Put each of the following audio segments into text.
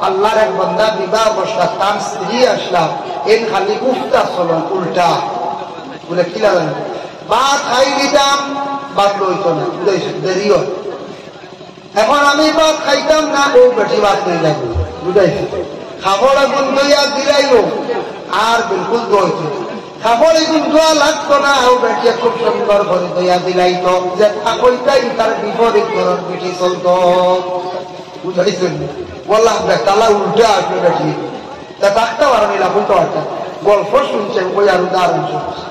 আল্লাহর এক বান্দা বিবাহ বসলা, তার স্ত্রী আসলাম, এর খালি উফতা চলন উল্টা বলে কি লাগান ভাত খাই দিতাম, ভাত লইতো না, দেরি হয়। এখন আমি ভাত খাইতাম না, ও বেটি ভাত লই লাগবে, বুঝাইছি। খাবার এগুন দইয়া দিলাইল আর বিলকুল দইতো, খাবার এগুন দোয়া লাগতো না, ও বেটিয়া খুব সুন্দর করে দইয়া দিলাইতো, যে থাকইতাই তার বিপরীত ধরন বেটি চলত, বুঝাইছেন। বললাম বেতালা উল্টা আসবে বেটি, তা থাকতে পারো নিলাম, বুঝতে পারতাম। গল্প শুনছেন ওই আর উদাহরণ শুনছে,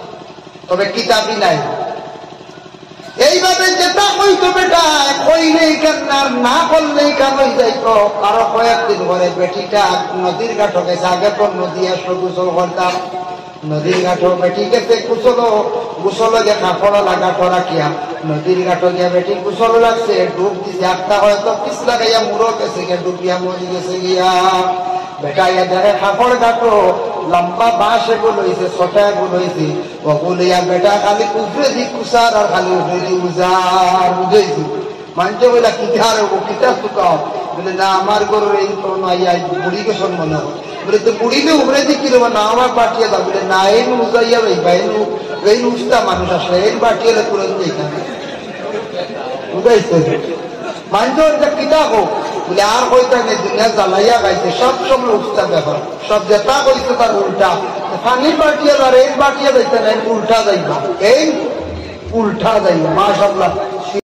তবে কিতাবই নাই। এইভাবে যেটা হইতো বেটা কইলেই কান্নার, না করলেই কান হয়ে যাইতো। আরো কয়েকদিন পরে বেটিটা নদীর ঘাটে গেছে, আগে তো নদী আসলো গোসল করতাম, নদীর ঘাটে বেটি গেছে গোসল যে কাপড় লাগাটো রাখিয়া নদীর ঘাটে গিয়া বেটি গোসল লাগছে, ডুব দিছে, একটা হয়তো পিছলা গাইয়া মুড়ো গেছে গিয়া, ডুবিয়া মরি গেছে গিয়া। বেটা ইয়া দেখে কাপড় ঘাটো লম্বা বাঁশ এগুলো হয়েছে, ছোটা এগুলো হয়েছে, ওগুলো ইয়া বেটা খালি উপরে দি কুসার আর খালি উপরে দি উজার, বুঝেছি। মানছে বলে কিতার কিতাব টুকাও, বলে না আমার গরুর এই বুড়িকে সম্মান হবে, বলে তো বুড়িকে উপরে দি কিরব না আমার পাঠিয়ে দাও, বলে না এই উজাইয়া ভাইবা এই উস্তা মানুষ আসলে এই পাঠিয়ে পুরো এইখানে, বুঝাইছে। মানছে ওটা কিতাব হোক বলে আর কইতা নেই, দুনিয়া জ্বালাইয়া গাইছে, সব সময় উস্তা ব্যাপার, সব যেটা কইছে তার উল্টা। পানি পাঠিয়ে আর এই পাঠিয়ে যাইতে না, উল্টা যাইবা, এই উল্টা যাইবা। মাশাআল্লাহ